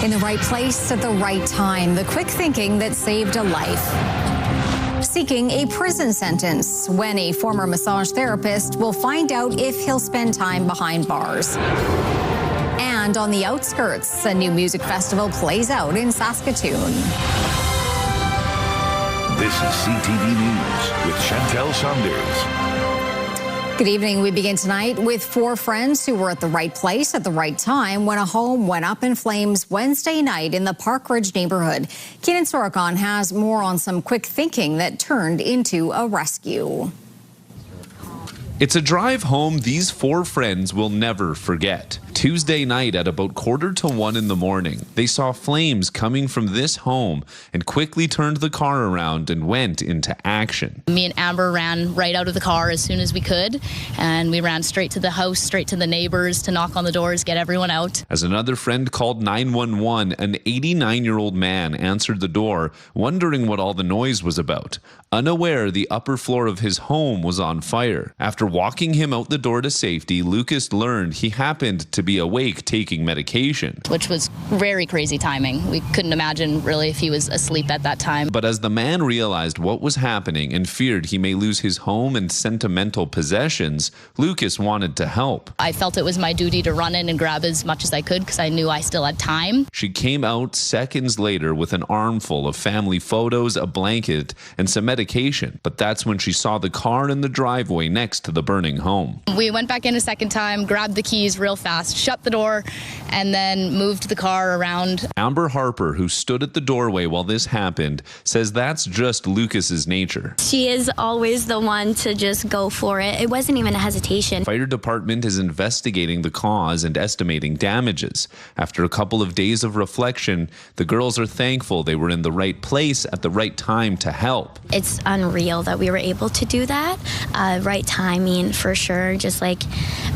In the right place at the right time, the quick thinking that saved a life. Seeking a prison sentence when a former massage therapist will find out if he'll spend time behind bars. And on the Outskirts, a new music festival plays out in Saskatoon. This is CTV News with Chantel Saunders. Good evening. We begin tonight with 4 friends who were at the right place at the right time when a home went up in flames Wednesday night in the Park Ridge neighborhood. Keenan Sorokon has more on some quick thinking that turned into a rescue. It's a drive home these 4 friends will never forget. Tuesday night at about 1:45 in the morning, they saw flames coming from this home and quickly turned the car around and went into action. Me and Amber ran right out of the car as soon as we could, and we ran straight to the house, straight to the neighbors to knock on the doors, get everyone out. As another friend called 911, an 89-year-old man answered the door, wondering what all the noise was about. Unaware the upper floor of his home was on fire. After walking him out the door to safety, Lucas learned he happened to be awake taking medication. Which was very crazy timing. We couldn't imagine really if he was asleep at that time. But as the man realized what was happening and feared he may lose his home and sentimental possessions, Lucas wanted to help. I felt it was my duty to run in and grab as much as I could because I knew I still had time. She came out seconds later with an armful of family photos, a blanket, and some medication. But that's when she saw the car in the driveway next to the burning home. We went back in a second time, grabbed the keys real fast, shut the door, and then moved the car around. Amber Harper, who stood at the doorway while this happened, says that's just Lucas's nature. She is always the one to just go for it. It wasn't even a hesitation. Fire department is investigating the cause and estimating damages. After a couple of days of reflection, the girls are thankful they were in the right place at the right time to help. It's unreal that we were able to do that. Right timing for sure, just like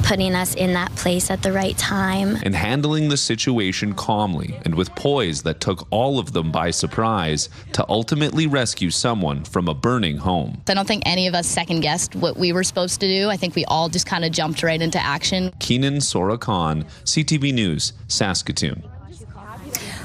putting us in that place at the right time. And handling the situation calmly and with poise that took all of them by surprise to ultimately rescue someone from a burning home. I don't think any of us second guessed what we were supposed to do. I think we all just kind of jumped right into action. Keenan Sorokon, CTV News, Saskatoon.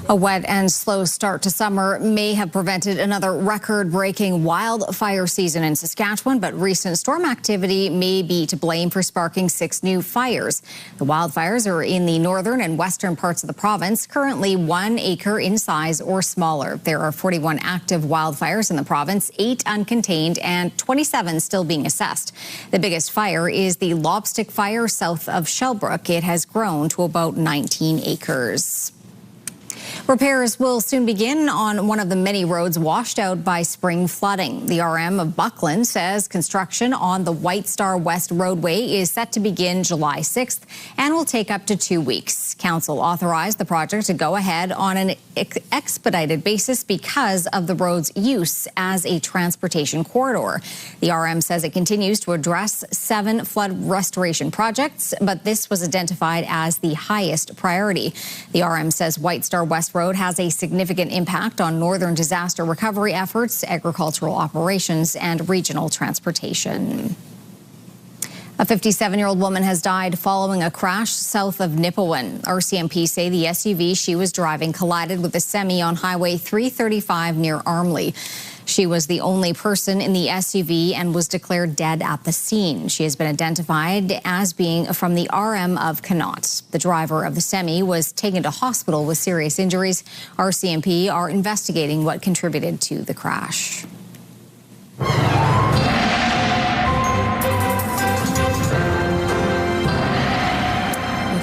A wet and slow start to summer may have prevented another record-breaking wildfire season in Saskatchewan, but recent storm activity may be to blame for sparking 6 new fires. The wildfires are in the northern and western parts of the province, currently 1 acre in size or smaller. There are 41 active wildfires in the province, 8 uncontained, and 27 still being assessed. The biggest fire is the Lobstick Fire south of Shellbrook. It has grown to about 19 acres. Repairs will soon begin on one of the many roads washed out by spring flooding. The RM of Buckland says construction on the White Star West roadway is set to begin July 6th and will take up to 2 weeks. Council authorized the project to go ahead on an expedited basis because of the road's use as a transportation corridor. The RM says it continues to address 7 flood restoration projects, but this was identified as the highest priority. The RM says White Star West Road has a significant impact on northern disaster recovery efforts, agricultural operations, and regional transportation. A 57-year-old woman has died following a crash south of Nipawin. RCMP say the SUV she was driving collided with a semi on Highway 335 near Armley. She was the only person in the SUV and was declared dead at the scene. She has been identified as being from the RM of Connaught. The driver of the semi was taken to hospital with serious injuries. RCMP are investigating what contributed to the crash.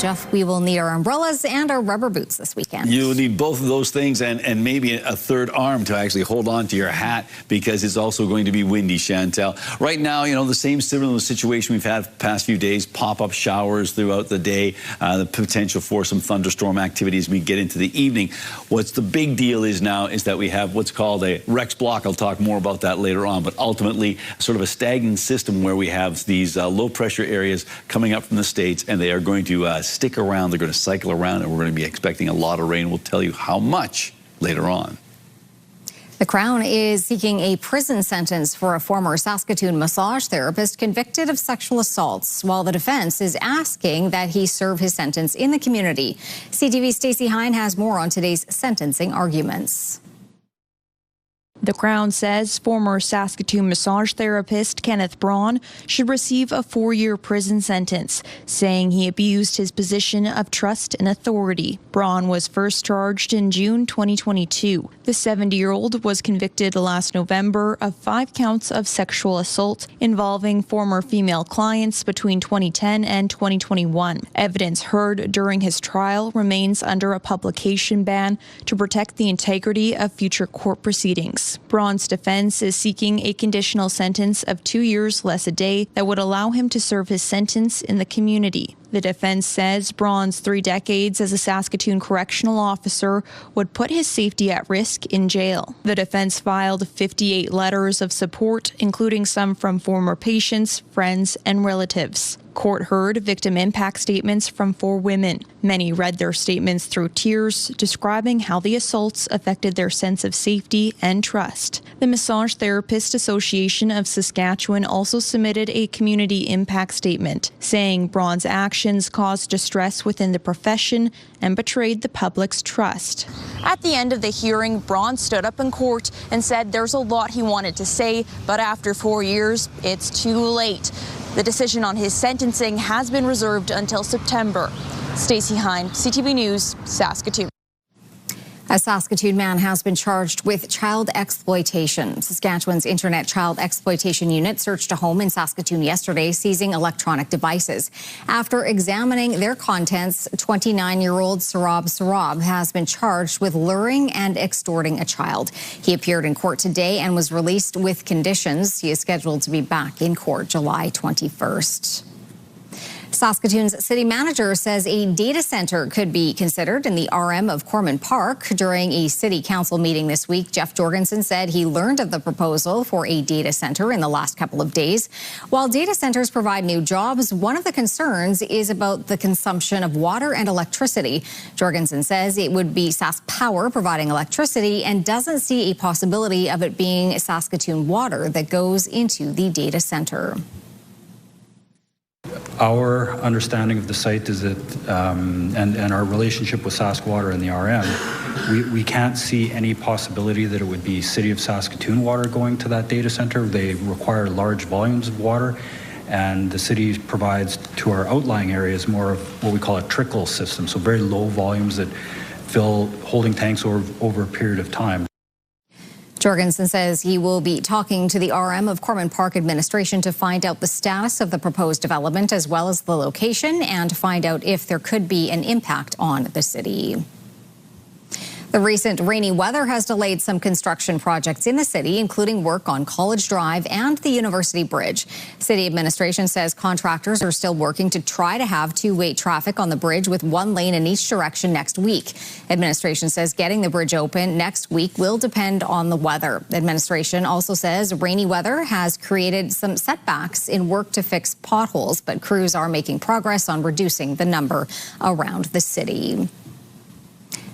Jeff, we will need our umbrellas and our rubber boots this weekend. You'll need both of those things and maybe a third arm to actually hold on to your hat because it's also going to be windy, Chantel. Right now, you know, the same similar situation we've had the past few days, pop-up showers throughout the day, the potential for some thunderstorm activity as we get into the evening. What's the big deal is now is that we have what's called a Rex block. I'll talk more about that later on, but ultimately sort of a stagnant system where we have these low pressure areas coming up from the States, and they are going to stick around. They're going to cycle around, and we're going to be expecting a lot of rain. We'll tell you how much later on. The Crown is seeking a prison sentence for a former Saskatoon massage therapist convicted of sexual assaults, while the defense is asking that he serve his sentence in the community. CTV's Stacey Hine has more on today's sentencing arguments. The Crown says former Saskatoon massage therapist Kenneth Braun should receive a 4-year prison sentence, saying he abused his position of trust and authority. Braun was first charged in June 2022. The 70-year-old was convicted last November of 5 counts of sexual assault involving former female clients between 2010 and 2021. Evidence heard during his trial remains under a publication ban to protect the integrity of future court proceedings. Braun's defense is seeking a conditional sentence of 2 years less a day that would allow him to serve his sentence in the community. The defense says Braun's 3 decades as a Saskatoon correctional officer would put his safety at risk in jail. The defense filed 58 letters of support, including some from former patients, friends, and relatives. Court heard victim impact statements from 4 women. Many read their statements through tears, describing how the assaults affected their sense of safety and trust. The Massage Therapist Association of Saskatchewan also submitted a community impact statement, saying Braun's actions caused distress within the profession and betrayed the public's trust. At the end of the hearing, Braun stood up in court and said there's a lot he wanted to say, but after 4 years, it's too late. The decision on his sentencing has been reserved until September. Stacey Hine, CTV News, Saskatoon. A Saskatoon man has been charged with child exploitation. Saskatchewan's Internet Child Exploitation Unit searched a home in Saskatoon yesterday, seizing electronic devices. After examining their contents, 29-year-old Sarab has been charged with luring and extorting a child. He appeared in court today and was released with conditions. He is scheduled to be back in court July 21st. Saskatoon's city manager says a data center could be considered in the RM of Corman Park. During a city council meeting this week, Jeff Jorgensen said he learned of the proposal for a data center in the last couple of days. While data centers provide new jobs, one of the concerns is about the consumption of water and electricity. Jorgensen says it would be Sask Power providing electricity and doesn't see a possibility of it being Saskatoon Water that goes into the data center. Our understanding of the site is that, and our relationship with Sask Water and the RM, we can't see any possibility that it would be City of Saskatoon Water going to that data center. They require large volumes of water, and the city provides to our outlying areas more of what we call a trickle system, so very low volumes that fill holding tanks over a period of time. Jorgensen says he will be talking to the RM of Corman Park administration to find out the status of the proposed development as well as the location and find out if there could be an impact on the city. The recent rainy weather has delayed some construction projects in the city, including work on College Drive and the University Bridge. City administration says contractors are still working to try to have two-way traffic on the bridge with 1 lane in each direction next week. Administration says getting the bridge open next week will depend on the weather. Administration also says rainy weather has created some setbacks in work to fix potholes, but crews are making progress on reducing the number around the city.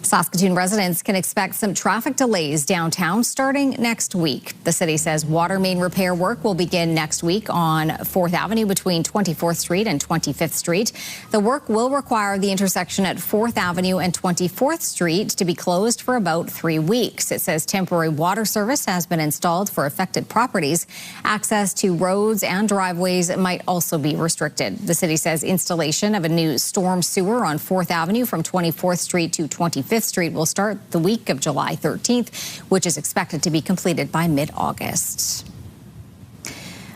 Saskatoon residents can expect some traffic delays downtown starting next week. The city says water main repair work will begin next week on 4th Avenue between 24th Street and 25th Street. The work will require the intersection at 4th Avenue and 24th Street to be closed for about 3 weeks. It says temporary water service has been installed for affected properties. Access to roads and driveways might also be restricted. The city says installation of a new storm sewer on 4th Avenue from 24th Street to 25th Street will start the week of July 13th, which is expected to be completed by mid-August.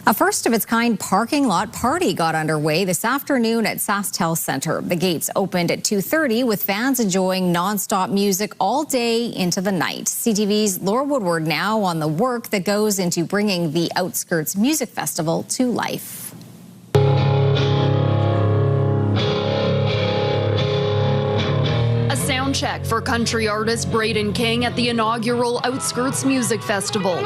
A first-of-its-kind parking lot party got underway this afternoon at SaskTel Centre. The gates opened at 2:30 with fans enjoying non-stop music all day into the night. CTV's Laura Woodward now on the work that goes into bringing the Outskirts Music Festival to life. Sound check for country artist Braden King at the inaugural Outskirts Music Festival.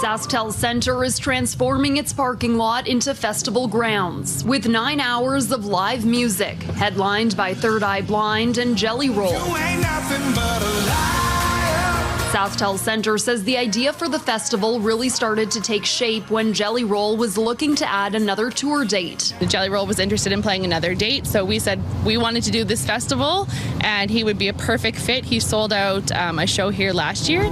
SaskTel Centre is transforming its parking lot into festival grounds with 9 hours of live music, headlined by Third Eye Blind and Jelly Roll. You ain't nothing but a liar. SaskTel Centre says the idea for the festival really started to take shape when Jelly Roll was looking to add another tour date. The Jelly Roll was interested in playing another date, so we said we wanted to do this festival and he would be a perfect fit. He sold out a show here last year.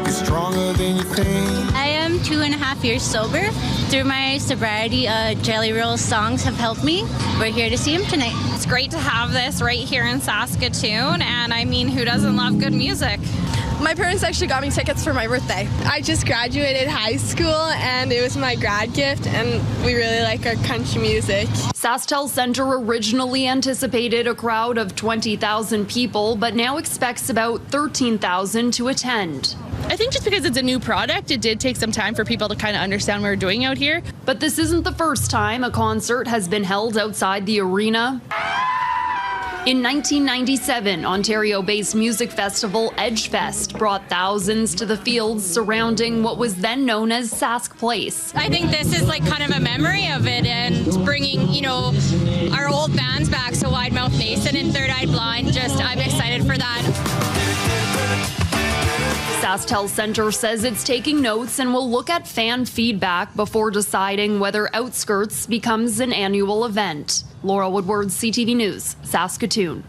Stronger than you think. I am 2.5 years sober. Through my sobriety, Jelly Roll songs have helped me. We're here to see him tonight. It's great to have this right here in Saskatoon, and I mean, who doesn't love good music? My parents actually got me tickets for my birthday. I just graduated high school and it was my grad gift, and we really like our country music. SaskTel Centre originally anticipated a crowd of 20,000 people, but now expects about 13,000 to attend. I think just because it's a new product, it did take some time for people to kind of understand what we're doing out here. But this isn't the first time a concert has been held outside the arena. In 1997, Ontario-based music festival Edgefest brought thousands to the fields surrounding what was then known as Sask Place. I think this is like kind of a memory of it and bringing, you know, our old bands back. So Wide Mouth Mason and Third Eye Blind, I'm excited for that. SaskTel Centre says it's taking notes and will look at fan feedback before deciding whether Outskirts becomes an annual event. Laura Woodward, CTV News, Saskatoon.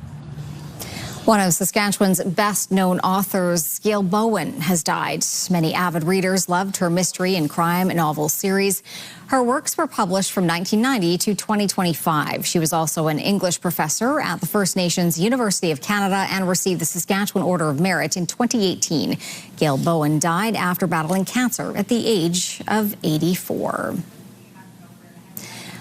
One of Saskatchewan's best-known authors, Gail Bowen, has died. Many avid readers loved her mystery and crime novel series. Her works were published from 1990 to 2025. She was also an English professor at the First Nations University of Canada and received the Saskatchewan Order of Merit in 2018. Gail Bowen died after battling cancer at the age of 84.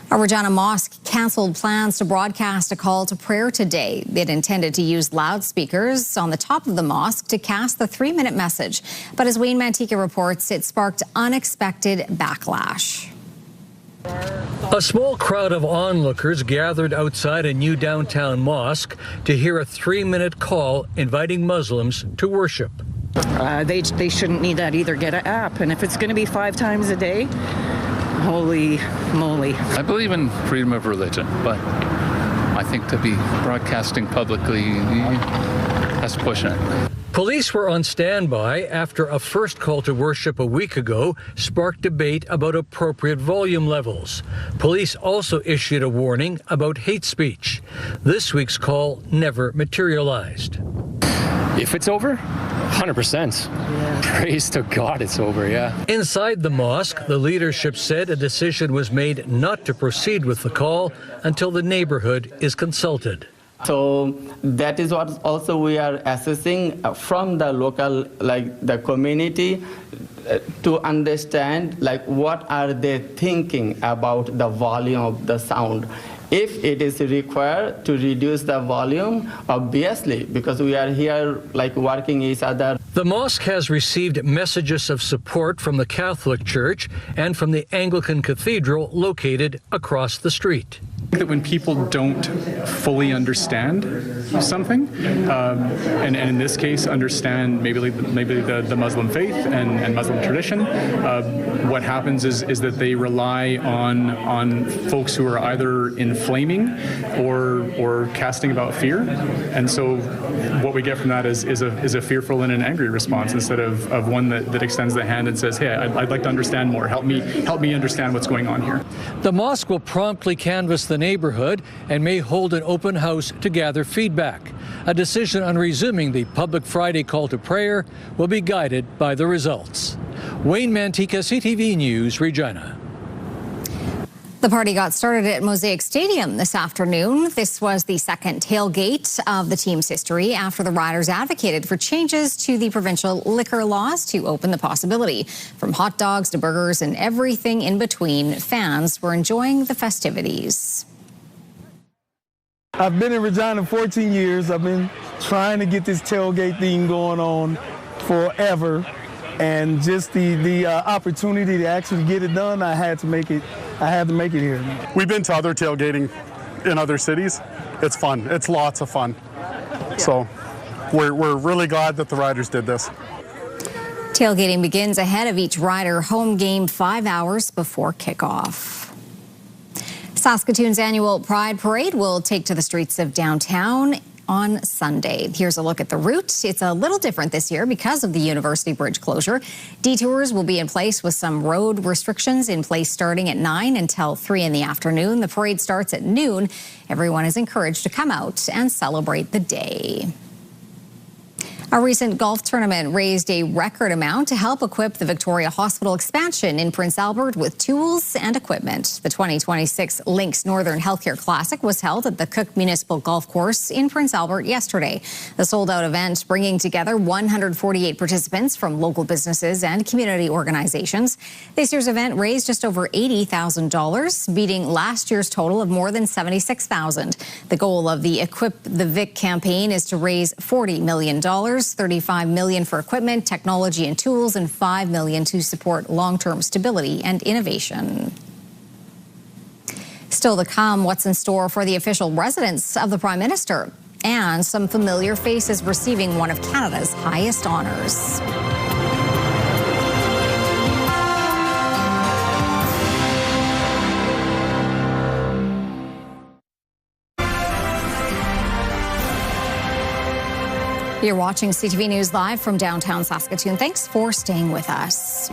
A Regina mosque canceled plans to broadcast a call to prayer today. It intended to use loudspeakers on the top of the mosque to cast the 3-minute message. But as Wayne Mantika reports, it sparked unexpected backlash. A small crowd of onlookers gathered outside a new downtown mosque to hear a 3-minute call inviting Muslims to worship. They shouldn't need that either. Get an app. And if it's going to be 5 times a day, holy moly. I believe in freedom of religion, but I think to be broadcasting publicly, that's pushing it. Police were on standby after a first call to worship a week ago sparked debate about appropriate volume levels. Police also issued a warning about hate speech. This week's call never materialized. If it's over, 100%. Yeah. Praise to God it's over, yeah. Inside the mosque, the leadership said a decision was made not to proceed with the call until the neighborhood is consulted. So that is what also we are assessing from the local, the community, to understand what are they thinking about the volume of the sound. If it is required to reduce the volume, obviously, because we are here working each other. The mosque has received messages of support from the Catholic Church and from the Anglican Cathedral located across the street. I think that when people don't fully understand something, and in this case understand maybe the Muslim faith and Muslim tradition, what happens is that they rely on folks who are either inflaming or casting about fear, and so what we get from that is a fearful and an angry response instead of one that extends the hand and says, hey, I'd like to understand more. Help me understand what's going on here. The mosque will promptly canvass the neighborhood and may hold an open house to gather feedback. A decision on resuming the public Friday call to prayer will be guided by the results. Wayne Mantika, CTV News, Regina. The party got started at Mosaic Stadium this afternoon. This was the second tailgate of the team's history after the Riders advocated for changes to the provincial liquor laws to open the possibility. From hot dogs to burgers and everything in between, fans were enjoying the festivities. I've been in Regina 14 years. I've been trying to get this tailgate thing going on forever. And just the opportunity to actually get it done, I had to make it here. We've been to other tailgating in other cities. It's fun. It's lots of fun. So we're really glad that the Riders did this. Tailgating begins ahead of each Rider home game 5 hours before kickoff. Saskatoon's annual Pride Parade will take to the streets of downtown on Sunday. Here's a look at the route. It's a little different this year because of the University Bridge closure. Detours will be in place with some road restrictions in place starting at 9 until 3 in the afternoon. The parade starts at noon. Everyone is encouraged to come out and celebrate the day. A recent golf tournament raised a record amount to help equip the Victoria Hospital expansion in Prince Albert with tools and equipment. The 2026 Lynx Northern Healthcare Classic was held at the Cook Municipal Golf Course in Prince Albert yesterday. The sold-out event bringing together 148 participants from local businesses and community organizations. This year's event raised just over $80,000, beating last year's total of more than $76,000. The goal of the Equip the Vic campaign is to raise $40 million. $35 million for equipment, technology and tools, and $5 million to support long-term stability and innovation. Still to come, what's in store for the official residence of the Prime Minister, and some familiar faces receiving one of Canada's highest honors. You're watching CTV News live from downtown Saskatoon. Thanks for staying with us.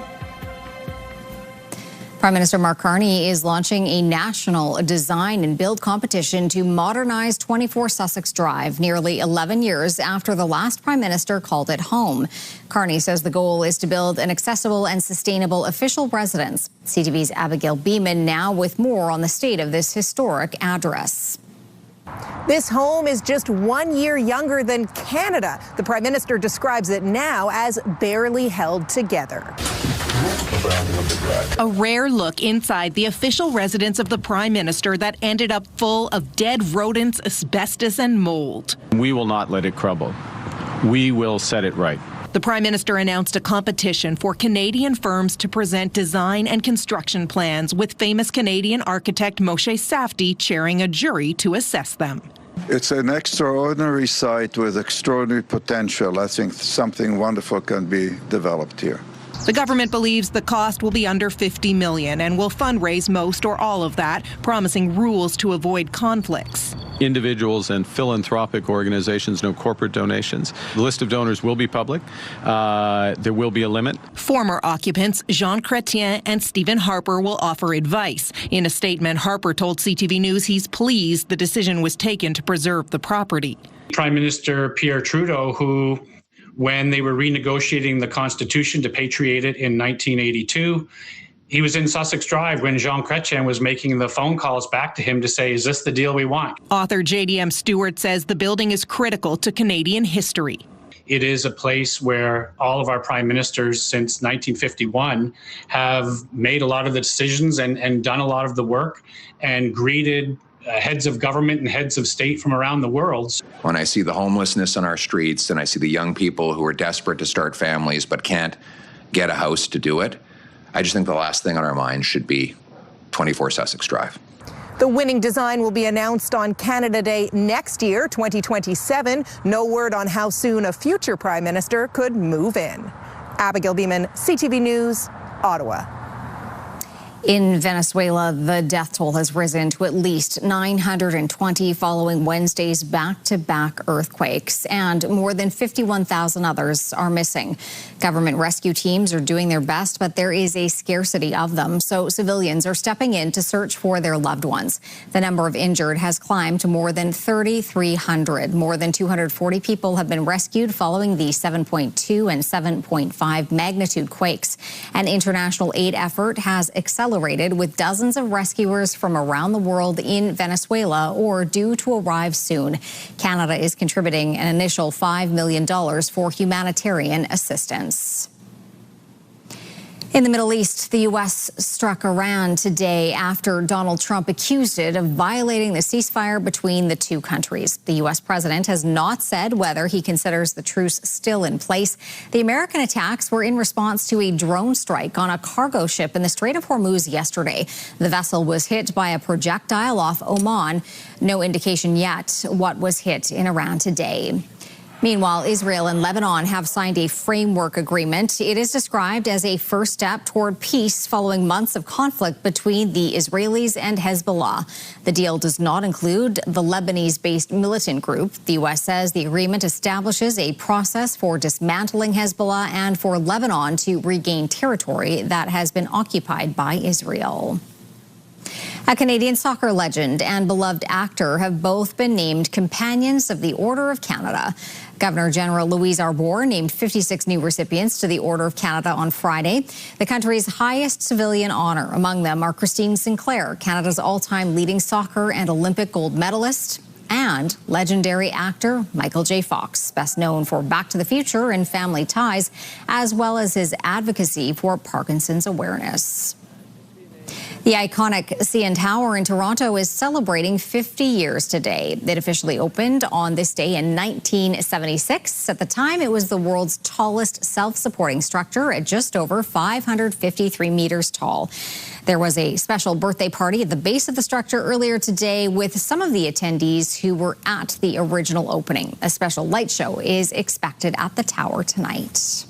Prime Minister Mark Carney is launching a national design and build competition to modernize 24 Sussex Drive, nearly 11 years after the last Prime Minister called it home. Carney says the goal is to build an accessible and sustainable official residence. CTV's Abigail Beeman now with more on the state of this historic address. This home is just 1 year younger than Canada. The Prime Minister describes it now as barely held together. A rare look inside the official residence of the Prime Minister that ended up full of dead rodents, asbestos and mold. We will not let it crumble. We will set it right. The Prime Minister announced a competition for Canadian firms to present design and construction plans, with famous Canadian architect Moshe Safdie chairing a jury to assess them. It's an extraordinary site with extraordinary potential. I think something wonderful can be developed here. The government believes the cost will be under $50 million and will fundraise most or all of that, promising rules to avoid conflicts. Individuals and philanthropic organizations, no corporate donations. The list of donors will be public. There will be a limit. Former occupants Jean Chrétien and Stephen Harper will offer advice. In a statement, Harper told CTV News he's pleased the decision was taken to preserve the property. Prime Minister Pierre Trudeau, who, when they were renegotiating the Constitution to patriate it in 1982, he was in Sussex Drive when Jean Chrétien was making the phone calls back to him to say, is this the deal we want? Author J.D.M. Stewart says the building is critical to Canadian history. It is a place where all of our prime ministers since 1951 have made a lot of the decisions and done a lot of the work and greeted heads of government and heads of state from around the world. When I see the homelessness on our streets and I see the young people who are desperate to start families but can't get a house to do it, I just think the last thing on our minds should be 24 Sussex Drive. The winning design will be announced on Canada Day next year, 2027. No word on how soon a future Prime Minister could move in. Abigail Beeman, CTV News, Ottawa. In Venezuela, the death toll has risen to at least 920 following Wednesday's back-to-back earthquakes, and more than 51,000 others are missing. Government rescue teams are doing their best, but there is a scarcity of them, so civilians are stepping in to search for their loved ones. The number of injured has climbed to more than 3,300. More than 240 people have been rescued following the 7.2 and 7.5 magnitude quakes. An international aid effort has accelerated, with dozens of rescuers from around the world in Venezuela or due to arrive soon. Canada is contributing an initial $5 million for humanitarian assistance. In the Middle East, the U.S. struck Iran today after Donald Trump accused it of violating the ceasefire between the two countries. The U.S. president has not said whether he considers the truce still in place. The American attacks were in response to a drone strike on a cargo ship in the Strait of Hormuz yesterday. The vessel was hit by a projectile off Oman. No indication yet what was hit in Iran today. Meanwhile, Israel and Lebanon have signed a framework agreement. It is described as a first step toward peace following months of conflict between the Israelis and Hezbollah. The deal does not include the Lebanese-based militant group. The U.S. says the agreement establishes a process for dismantling Hezbollah and for Lebanon to regain territory that has been occupied by Israel. A Canadian soccer legend and beloved actor have both been named Companions of the Order of Canada. Governor General Louise Arbour named 56 new recipients to the Order of Canada on Friday, the country's highest civilian honor. Among them are Christine Sinclair, Canada's all-time leading soccer and Olympic gold medalist, and legendary actor Michael J. Fox, best known for Back to the Future and Family Ties, as well as his advocacy for Parkinson's awareness. The iconic CN Tower in Toronto is celebrating 50 years today. It officially opened on this day in 1976. At the time, it was the world's tallest self-supporting structure at just over 553 meters tall. There was a special birthday party at the base of the structure earlier today with some of the attendees who were at the original opening. A special light show is expected at the tower tonight.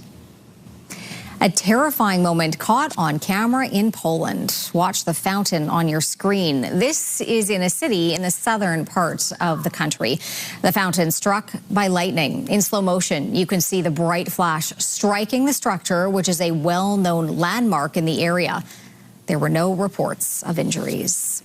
A terrifying moment caught on camera in Poland. Watch the fountain on your screen. This is in a city in the southern part of the country. The fountain struck by lightning. In slow motion, you can see the bright flash striking the structure, which is a well-known landmark in the area. There were no reports of injuries.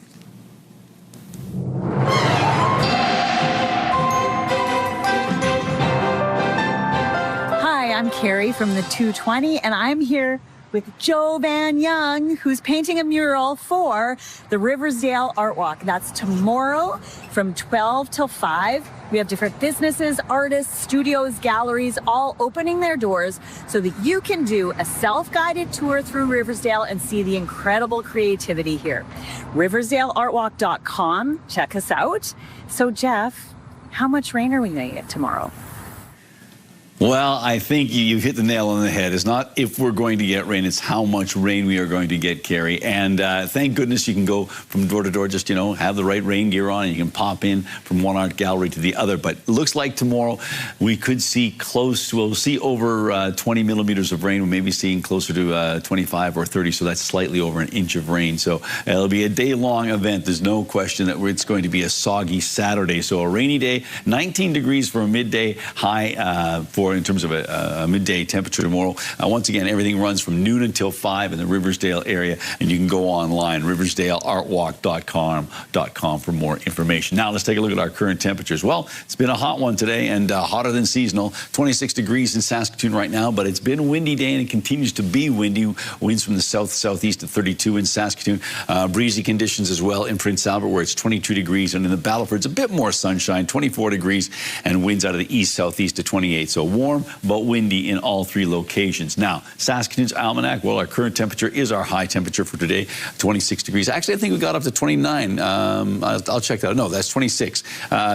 I'm Carrie from the 220, and I'm here with Joe Van Young, who's painting a mural for the Riversdale Art Walk. That's tomorrow from 12 till 5. We have different businesses, artists, studios, galleries, all opening their doors so that you can do a self-guided tour through Riversdale and see the incredible creativity here. RiversdaleArtWalk.com. Check us out. So, Jeff, how much rain are we going to get tomorrow? Well, I think you've hit the nail on the head. It's not if we're going to get rain, it's how much rain we are going to get, Carrie. And thank goodness you can go from door to door, just, have the right rain gear on, and you can pop in from one art gallery to the other. But it looks like tomorrow we could see we'll see over 20 millimeters of rain. We may be seeing closer to 25 or 30, so that's slightly over an inch of rain. So it'll be a day-long event. There's no question that it's going to be a soggy Saturday. So a rainy day, 19 degrees for a midday high in terms of a midday temperature tomorrow. Once again, everything runs from noon until 5 in the Riversdale area, and you can go online, riversdaleartwalk.com for more information. Now let's take a look at our current temperatures. Well, it's been a hot one today and hotter than seasonal. 26 degrees in Saskatoon right now, but it's been a windy day and it continues to be windy. Winds from the south-southeast at 32 in Saskatoon. Breezy conditions as well in Prince Albert, where it's 22 degrees, and in the Battleford it's a bit more sunshine, 24 degrees, and winds out of the east-southeast at 28. So warm but windy in all three locations. Now, Saskatoon's almanac, well, our current temperature is our high temperature for today, 26 degrees. Actually, I think we got up to 29. I'll check that out. No, that's 26.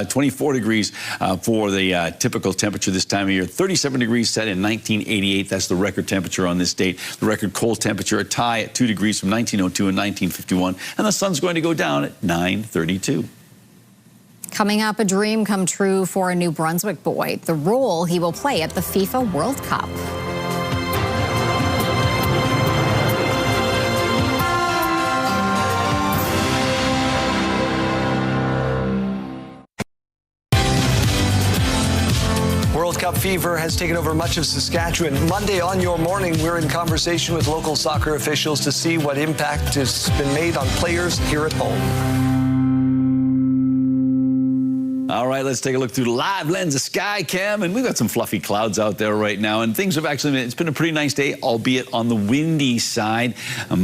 24 degrees for the typical temperature this time of year. 37 degrees set in 1988. That's the record temperature on this date. The record cold temperature, a tie at 2 degrees from 1902 and 1951. And the sun's going to go down at 9:32. Coming up, a dream come true for a New Brunswick boy, the role he will play at the FIFA World Cup. World Cup fever has taken over much of Saskatchewan. Monday on Your Morning, we're in conversation with local soccer officials to see what impact has been made on players here at home. All right, let's take a look through the live lens of Skycam, and we've got some fluffy clouds out there right now, and things have actually it's been a pretty nice day, albeit on the windy side,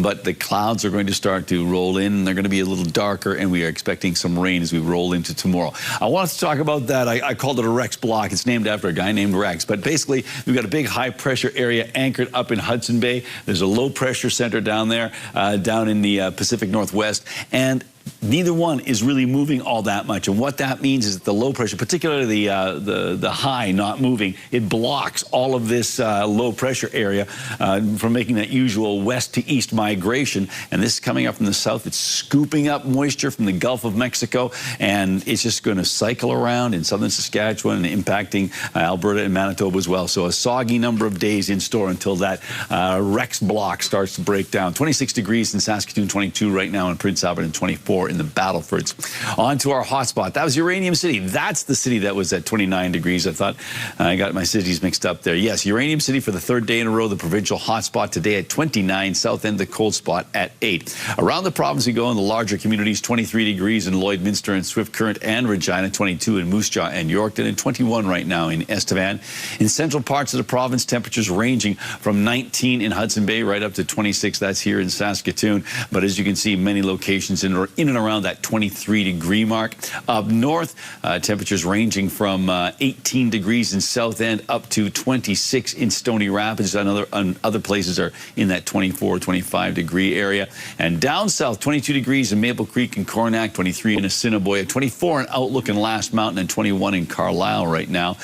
but the clouds are going to start to roll in, and they're going to be a little darker, and we are expecting some rain as we roll into tomorrow. I want to talk about that. I called it a Rex block. It's named after a guy named Rex, but basically we've got a big high pressure area anchored up in Hudson Bay. There's a low pressure center down there, down in the Pacific Northwest, and neither one is really moving all that much. And what that means is that the low pressure, particularly the high not moving, it blocks all of this low pressure area from making that usual west to east migration. And this is coming up from the south. It's scooping up moisture from the Gulf of Mexico, and it's just going to cycle around in southern Saskatchewan and impacting Alberta and Manitoba as well. So a soggy number of days in store until that Rex block starts to break down. 26 degrees in Saskatoon, 22 right now in Prince Albert, and 24 in the Battlefords. On to our hotspot. That was Uranium City. That's the city that was at 29 degrees. I thought I got my cities mixed up there. Yes, Uranium City for the third day in a row, the provincial hotspot today at 29, South End the cold spot at 8. Around the province we go in the larger communities, 23 degrees in Lloydminster and Swift Current and Regina, 22 in Moose Jaw and Yorkton, and 21 right now in Estevan. In central parts of the province, temperatures ranging from 19 in Hudson Bay right up to 26. That's here in Saskatoon. But as you can see, many locations in and around that 23-degree mark. Up north, temperatures ranging from 18 degrees in South End up to 26 in Stony Rapids. Other places are in that 24, 25-degree area. And down south, 22 degrees in Maple Creek and Coronach, 23 in Assiniboia, 24 in Outlook and Last Mountain, and 21 in Carlisle right now.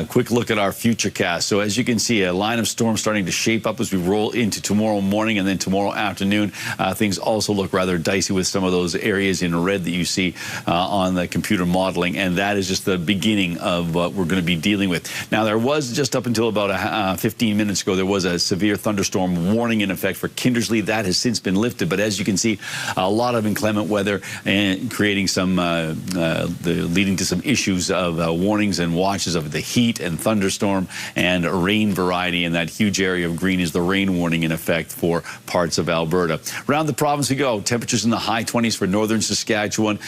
Quick look at our futurecast. So as you can see, a line of storms starting to shape up as we roll into tomorrow morning and then tomorrow afternoon. Things also look rather dicey with some of those areas in red that you see on the computer modeling, and that is just the beginning of what we're going to be dealing with. Now, there was just up until about 15 minutes ago, there was a severe thunderstorm warning in effect for Kindersley. That has since been lifted, but as you can see, a lot of inclement weather and creating some leading to some issues of warnings and watches of the heat and thunderstorm and rain variety. In that huge area of green is the rain warning in effect for parts of Alberta. Around the province we go. Temperatures in the high 20s for northern Saskatchewan,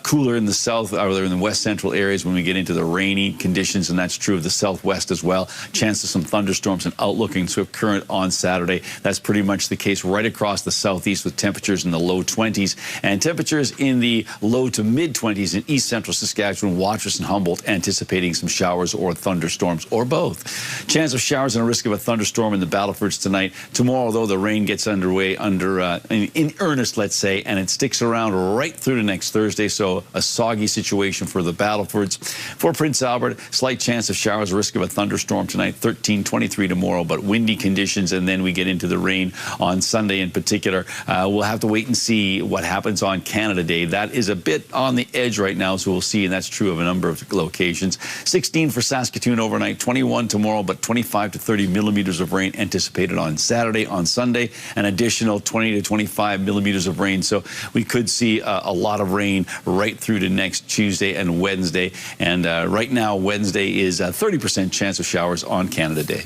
cooler in the south or in the west central areas when we get into the rainy conditions, and that's true of the southwest as well. Chance of some thunderstorms and Outlook and Swift Current on Saturday. That's pretty much the case right across the southeast with temperatures in the low 20s and temperatures in the low to mid 20s in east central Saskatchewan, Watrous and Humboldt, anticipating some showers or thunderstorms or both. Chance of showers and a risk of a thunderstorm in the Battlefords tonight. Tomorrow, though, the rain gets underway in earnest, let's say, and it sticks around right through to next Thursday, so a soggy situation for the Battlefords. For Prince Albert, slight chance of showers, risk of a thunderstorm tonight, 13, 23 tomorrow, but windy conditions, and then we get into the rain on Sunday in particular. We'll have to wait and see what happens on Canada Day. That is a bit on the edge right now, so we'll see, and that's true of a number of locations. 16 for Saskatoon overnight, 21 tomorrow, but 25 to 30 millimeters of rain anticipated on Saturday. On Sunday, an additional 20 to 25 millimeters of rain, so we could see a lot of rain right through to next Tuesday and Wednesday. And right now, Wednesday is a 30% chance of showers on Canada Day.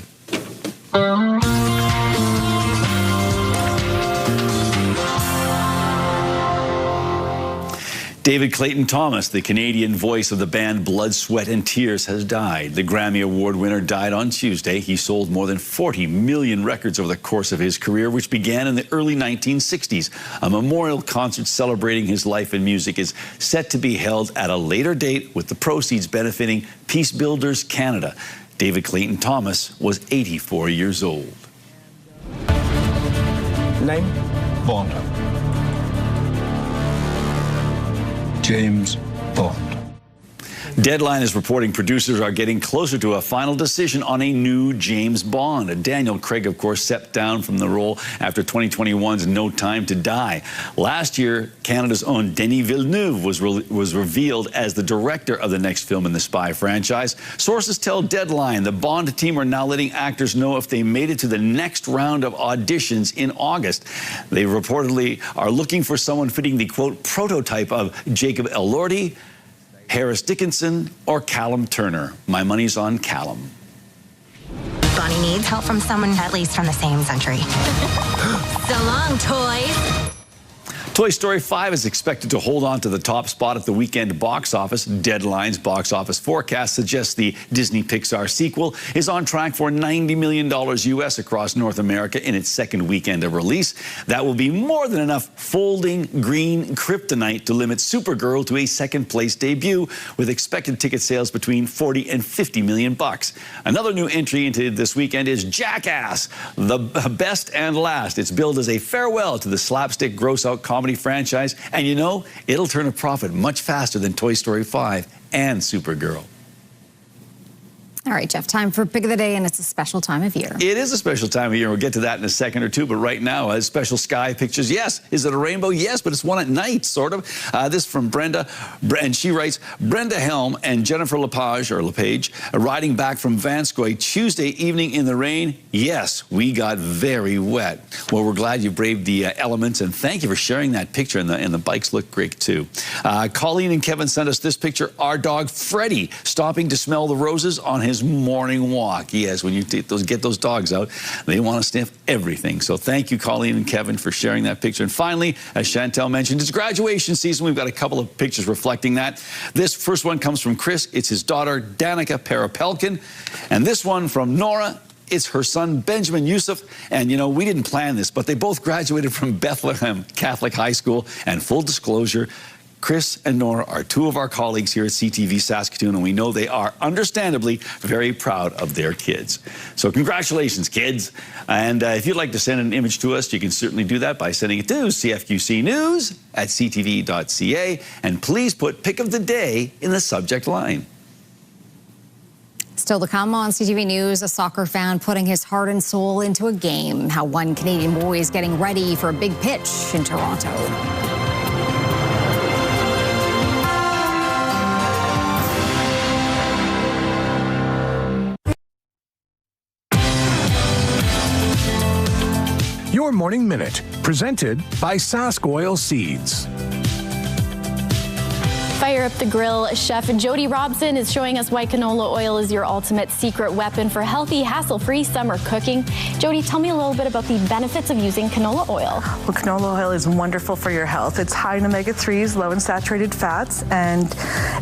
David Clayton Thomas, the Canadian voice of the band Blood, Sweat and Tears, has died. The Grammy Award winner died on Tuesday. He sold more than 40 million records over the course of his career, which began in the early 1960s. A memorial concert celebrating his life in music is set to be held at a later date, with the proceeds benefiting Peace Builders Canada. David Clayton Thomas was 84 years old. Name? Bond. James Bond. Deadline is reporting producers are getting closer to a final decision on a new James Bond. Daniel Craig, of course, stepped down from the role after 2021's No Time to Die. Last year, Canada's own Denis Villeneuve was revealed as the director of the next film in the spy franchise. Sources tell Deadline the Bond team are now letting actors know if they made it to the next round of auditions in August. They reportedly are looking for someone fitting the, quote, prototype of Jacob Elordi, Harris Dickinson, or Callum Turner. My money's on Callum. Bonnie needs help from someone at least from the same century. So long, toys. Toy Story 5 is expected to hold on to the top spot at the weekend box office. Deadline's box office forecast suggests the Disney Pixar sequel is on track for $90 million US across North America in its second weekend of release. That will be more than enough folding green kryptonite to limit Supergirl to a second-place debut, with expected ticket sales between 40 and 50 million bucks. Another new entry into this weekend is Jackass, the best and last. It's billed as a farewell to the slapstick gross-out comedy comedy franchise. And you know, it'll turn a profit much faster than Toy Story 5 and Supergirl. All right, Jeff, time for Pick of the Day, and it's a special time of year. It is a special time of year. We'll get to that in a second or two, but right now, special sky pictures. Yes. Is it a rainbow? Yes, but it's one at night, sort of. This from Brenda, and she writes, Brenda Helm and Jennifer LePage riding back from Vanscoy Tuesday evening in the rain. Yes, we got very wet. Well, we're glad you braved the elements, and thank you for sharing that picture, and the bikes look great, too. Colleen and Kevin sent us this picture. Our dog, Freddie, stopping to smell the roses on his morning walk. Yes, when you get those dogs out, they want to sniff everything. So thank you, Colleen and Kevin, for sharing that picture. And finally, as Chantel mentioned, it's graduation season. We've got a couple of pictures reflecting that. This first one comes from Chris. It's his daughter, Danica Perapelkin. And this one from Nora. It's her son, Benjamin Yusuf. And, you know, we didn't plan this, but they both graduated from Bethlehem Catholic High School. And full disclosure, Chris and Nora are two of our colleagues here at CTV Saskatoon, and we know they are understandably very proud of their kids. So congratulations, kids. And if you'd like to send an image to us, you can certainly do that by sending it to cfqcnews@ctv.ca. And please put Pick of the Day in the subject line. Still to come on CTV News, a soccer fan putting his heart and soul into a game. How one Canadian boy is getting ready for a big pitch in Toronto. Your Morning Minute, presented by Sask Oil Seeds. Fire up the grill. Chef Jody Robson is showing us why canola oil is your ultimate secret weapon for healthy, hassle-free summer cooking. Jody, tell me a little bit about the benefits of using canola oil. Well, canola oil is wonderful for your health. It's high in omega-3s, low in saturated fats, and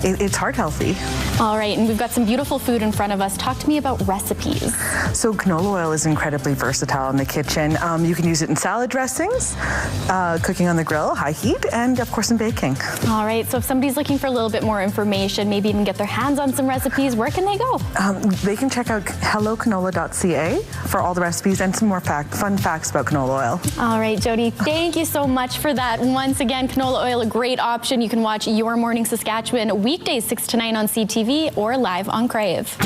it's heart healthy. All right, and we've got some beautiful food in front of us. Talk to me about recipes. So canola oil is incredibly versatile in the kitchen. You can use it in salad dressings, cooking on the grill, high heat, and of course in baking. All right, so if somebody's looking for a little bit more information, maybe even get their hands on some recipes, where can they go? They can check out hellocanola.ca for all the recipes and some more fun facts about canola oil. All right, Jody, thank you so much for that. Once again, canola oil, a great option. You can watch Your Morning Saskatchewan weekdays 6 to 9 on CTV or live on Crave.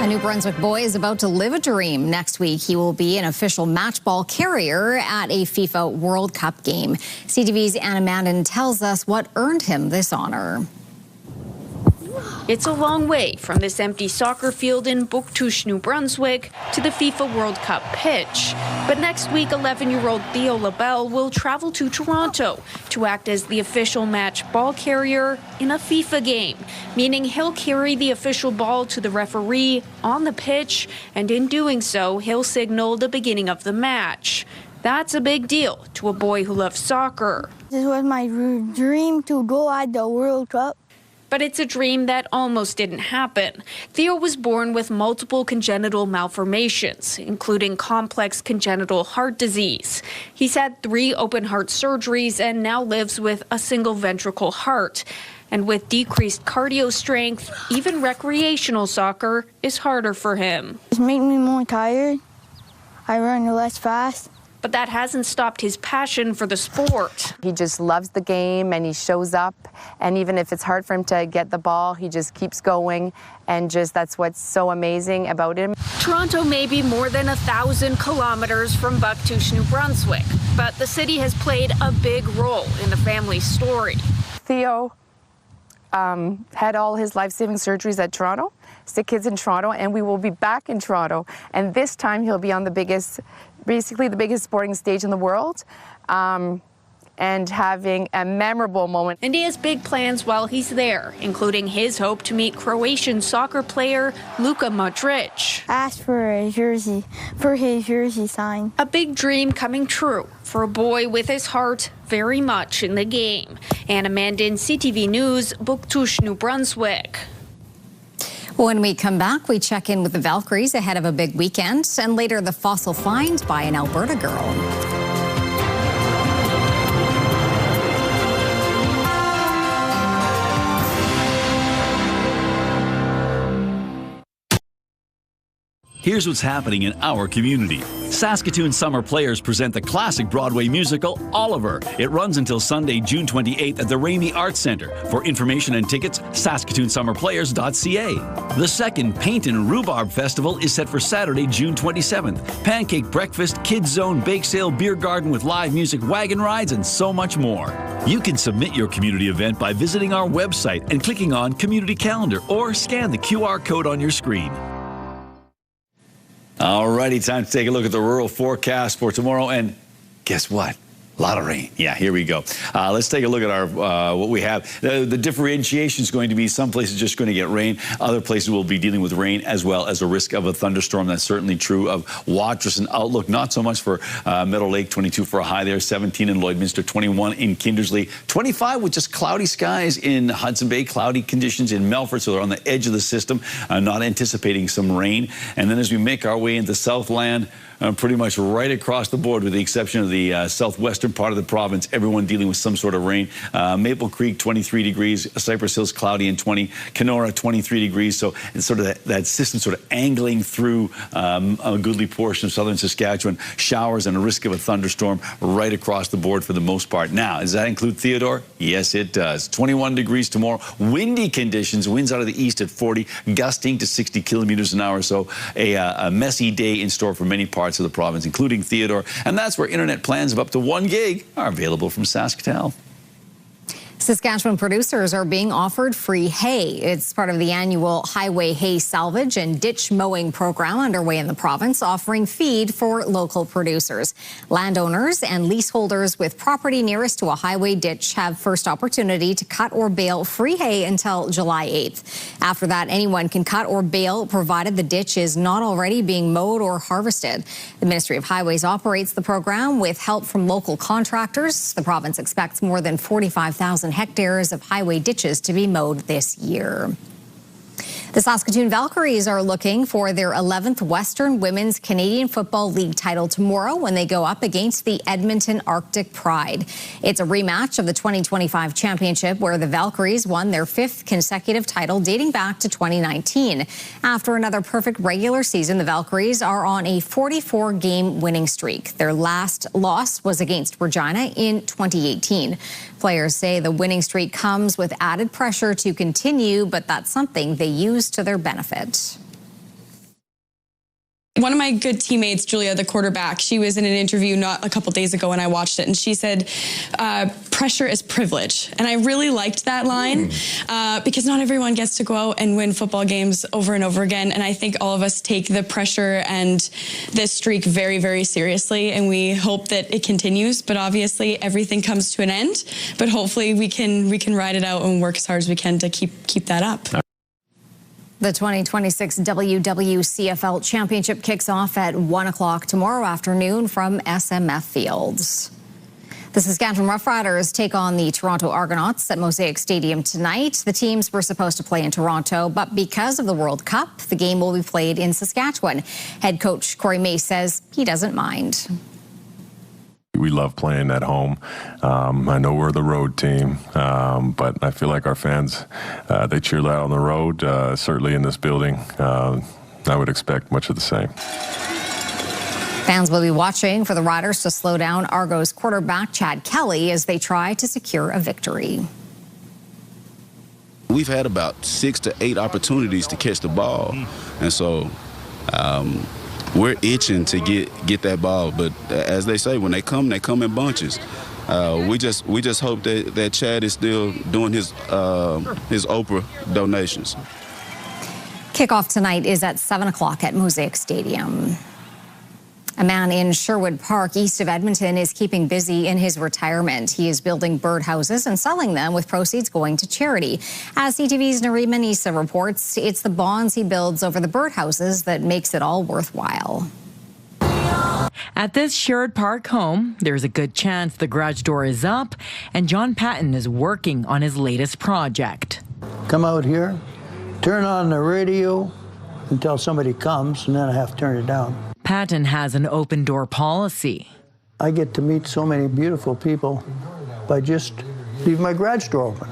New Brunswick boy is about to live a dream. Next week, he will be an official match ball carrier at a FIFA World Cup game. CTV's Anna Mandan tells us what earned him this honor. It's a long way from this empty soccer field in Bouctouche, New Brunswick, to the FIFA World Cup pitch. But next week, 11-year-old Theo Labelle will travel to Toronto to act as the official match ball carrier in a FIFA game, meaning he'll carry the official ball to the referee on the pitch, and in doing so, he'll signal the beginning of the match. That's a big deal to a boy who loves soccer. This was my dream to go at the World Cup. But it's a dream that almost didn't happen. Theo was born with multiple congenital malformations, including complex congenital heart disease. He's had 3 open heart surgeries and now lives with a single ventricle heart. And with decreased cardio strength, even recreational soccer is harder for him. It's making me more tired. I run less fast. But that hasn't stopped his passion for the sport. He just loves the game and he shows up, and even if it's hard for him to get the ball, he just keeps going, and that's what's so amazing about him. Toronto may be more than 1,000 kilometers from Bouctouche, New Brunswick, but the city has played a big role in the family's story. Theo had all his life-saving surgeries at Toronto, sick kids in Toronto, and we will be back in Toronto, and this time he'll be on basically the biggest sporting stage in the world, and having a memorable moment. And he has big plans while he's there, including his hope to meet Croatian soccer player Luka Modric. Ask for his jersey sign. A big dream coming true for a boy with his heart very much in the game. Anna Mandan, CTV News, Bouctouche, New Brunswick. When we come back, we check in with the Valkyries ahead of a big weekend, and later the fossil find by an Alberta girl. here's what's happening in our community. Saskatoon Summer Players present the classic Broadway musical, Oliver. It runs until Sunday, June 28th at the Ramey Arts Centre. For information and tickets, saskatoonsummerplayers.ca. The second Paint and Rhubarb Festival is set for Saturday, June 27th. Pancake breakfast, kids zone, bake sale, beer garden with live music, wagon rides, and so much more. You can submit your community event by visiting our website and clicking on Community Calendar or scan the QR code on your screen. All righty, time to take a look at the rural forecast for tomorrow, and guess what? A lot of rain. Yeah, here we go. Let's take a look at our what we have. The differentiation is going to be some places just going to get rain. Other places will be dealing with rain as well as a risk of a thunderstorm. That's certainly true of Watrous and Outlook. Not so much for Meadow Lake, 22 for a high there, 17 in Lloydminster, 21 in Kindersley, 25 with just cloudy skies in Hudson Bay, cloudy conditions in Melfort, so they're on the edge of the system, not anticipating some rain. And then as we make our way into Southland, pretty much right across the board, with the exception of the southwestern part of the province, everyone dealing with some sort of rain. Maple Creek, 23 degrees. Cypress Hills, cloudy and 20. Kenora, 23 degrees. So it's sort of that system sort of angling through a goodly portion of southern Saskatchewan. Showers and a risk of a thunderstorm right across the board for the most part. Now, does that include Theodore? Yes, it does. 21 degrees tomorrow. Windy conditions. Winds out of the east at 40, gusting to 60 kilometers an hour. So a messy day in store for many parts of the province, including Theodore, and that's where internet plans of up to 1 gig are available from SaskTel. Saskatchewan producers are being offered free hay. It's part of the annual Highway Hay Salvage and Ditch Mowing program underway in the province, offering feed for local producers. Landowners and leaseholders with property nearest to a highway ditch have first opportunity to cut or bale free hay until July 8th. After that, anyone can cut or bale provided the ditch is not already being mowed or harvested. The Ministry of Highways operates the program with help from local contractors. The province expects more than 45,000 hectares of highway ditches to be mowed this year. The Saskatoon Valkyries are looking for their 11th Western Women's Canadian Football League title tomorrow when they go up against the Edmonton Arctic Pride. It's a rematch of the 2025 championship where the Valkyries won their 5th consecutive title dating back to 2019. After another perfect regular season, the Valkyries are on a 44-game winning streak. Their last loss was against Regina in 2018. Players say the winning streak comes with added pressure to continue, but that's something they use to their benefit. One of my good teammates, Julia, the quarterback, she was in an interview not a couple days ago and I watched it, and she said, pressure is privilege. And I really liked that line because not everyone gets to go out and win football games over and over again. And I think all of us take the pressure and this streak very, very seriously, and we hope that it continues. But obviously everything comes to an end, but hopefully we can ride it out and work as hard as we can to keep that up. The 2026 WWCFL Championship kicks off at 1 o'clock tomorrow afternoon from SMF Fields. The Saskatchewan Roughriders take on the Toronto Argonauts at Mosaic Stadium tonight. The teams were supposed to play in Toronto, but because of the World Cup, the game will be played in Saskatchewan. Head coach Corey May says he doesn't mind. We love playing at home. I know we're the road team, but I feel like our fans, they cheer loud on the road. Certainly in this building, I would expect much of the same. Fans will be watching for the Riders to slow down Argos quarterback Chad Kelly as they try to secure a victory. We've had about 6 to 8 opportunities to catch the ball, and so we're itching to get that ball. But as they say, when they come in bunches. We just hope that Chad is still doing his Oprah donations. Kickoff tonight is at 7 o'clock at Mosaic Stadium. A man in Sherwood Park, east of Edmonton, is keeping busy in his retirement. He is building birdhouses and selling them with proceeds going to charity. As CTV's Narima Nisa reports, it's the bonds he builds over the birdhouses that makes it all worthwhile. At this Sherwood Park home, there's a good chance the garage door is up, and John Patton is working on his latest project. Come out here, turn on the radio until somebody comes, and then I have to turn it down. Patton has an open door policy. I get to meet so many beautiful people by just leaving my garage door open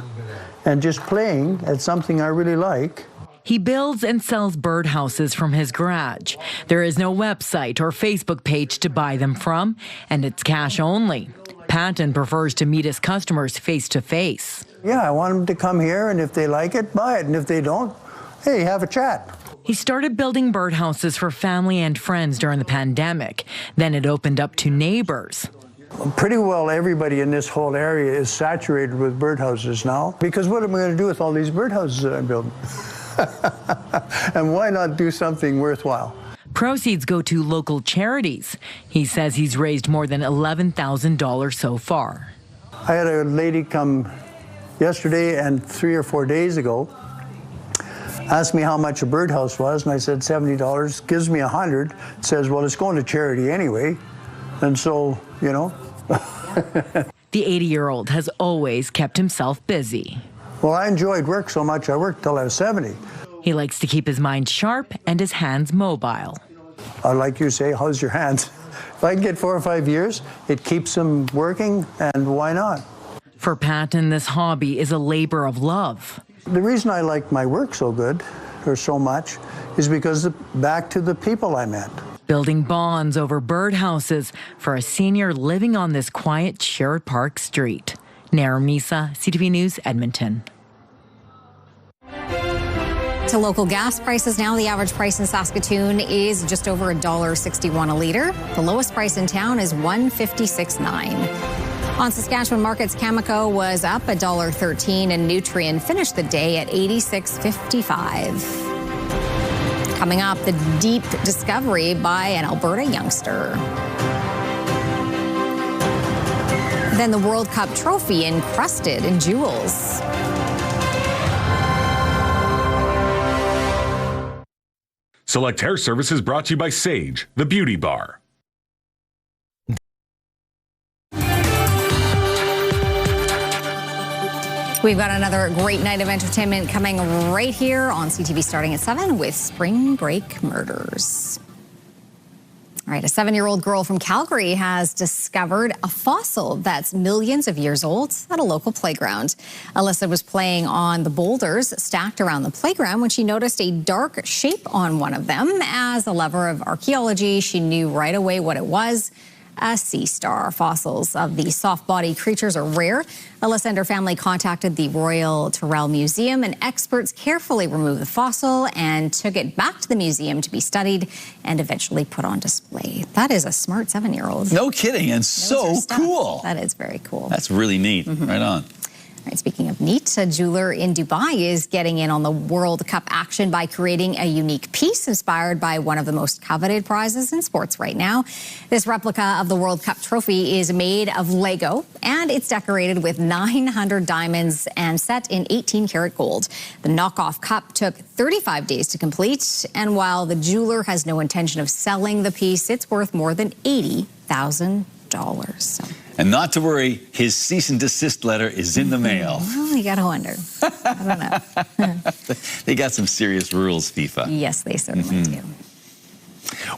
and just playing at something I really like. He builds and sells birdhouses from his garage. There is no website or Facebook page to buy them from, and it's cash only. Patton prefers to meet his customers face to face. Yeah, I want them to come here, and if they like it, buy it. And if they don't, hey, have a chat. He started building birdhouses for family and friends during the pandemic. Then it opened up to neighbors. Pretty well everybody in this whole area is saturated with birdhouses now, because what am I going to do with all these birdhouses that I'm building? And why not do something worthwhile? Proceeds go to local charities. He says he's raised more than $11,000 so far. I had a lady come yesterday and 3 or 4 days ago, asked me how much a birdhouse was, and I said $70, gives me $100, says, well, it's going to charity anyway. And so, you know. The 80-year-old has always kept himself busy. Well, I enjoyed work so much, I worked till I was 70. He likes to keep his mind sharp and his hands mobile. Like you say, how's your hands? If I can get 4 or 5 years, it keeps them working, and why not? For Patton, this hobby is a labor of love. The reason I like my work so good, or so much, is because back to the people I met. Building bonds over birdhouses for a senior living on this quiet Sherwood Park street. Naram Nisa, CTV News, Edmonton. To local gas prices now, the average price in Saskatoon is just over $1.61 a litre. The lowest price in town is $1.56.9. On Saskatchewan markets, Cameco was up $1.13 and Nutrien finished the day at $86.55. Coming up, the deep discovery by an Alberta youngster. Then the World Cup trophy encrusted in jewels. Select Hair Services brought to you by Sage, the beauty bar. We've got another great night of entertainment coming right here on CTV starting at 7 with Spring Break Murders. All right, a 7-year-old girl from Calgary has discovered a fossil that's millions of years old at a local playground. Alyssa was playing on the boulders stacked around the playground when she noticed a dark shape on one of them. As a lover of archaeology, she knew right away what it was. A sea star. Fossils of these soft-bodied creatures are rare. Alyssa and her family contacted the Royal Tyrrell Museum, and experts carefully removed the fossil and took it back to the museum to be studied and eventually put on display. That is a smart 7-year-old. No kidding, and so cool. That is very cool. That's really neat. Right on. All right, speaking of neat, a jeweler in Dubai is getting in on the World Cup action by creating a unique piece inspired by one of the most coveted prizes in sports right now. This replica of the World Cup trophy is made of Lego, and it's decorated with 900 diamonds and set in 18-karat gold. The knockoff cup took 35 days to complete, and while the jeweler has no intention of selling the piece, it's worth more than $80,000. So. And not to worry, his cease and desist letter is in the mail. Well, you gotta wonder. I don't know. They got some serious rules, FIFA. Yes, they certainly do.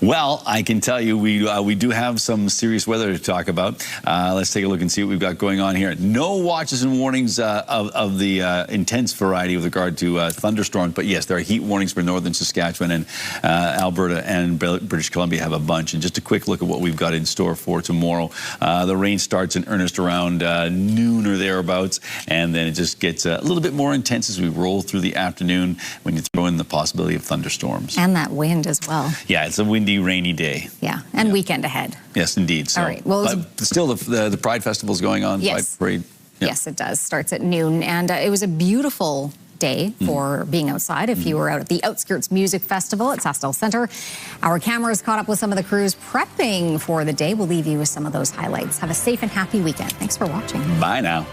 Well, I can tell you we do have some serious weather to talk about. Let's take a look and see what we've got going on here. No watches and warnings of the intense variety with regard to thunderstorms, but yes, there are heat warnings for northern Saskatchewan, and Alberta and British Columbia have a bunch. And just a quick look at what we've got in store for tomorrow. The rain starts in earnest around noon or thereabouts, and then it just gets a little bit more intense as we roll through the afternoon when you throw in the possibility of thunderstorms. And that wind as well. Yeah, it's a windy, rainy day. Yeah, and weekend ahead. Yes, indeed. So, all right. Well, but still, the Pride Festival is going on. Yes. Pride Parade. Yeah. Yes, it does. Starts at noon, and it was a beautiful day for being outside. If you were out at the Outskirts Music Festival at Saskatoon Centre, our cameras caught up with some of the crews prepping for the day. We'll leave you with some of those highlights. Have a safe and happy weekend. Thanks for watching. Bye now.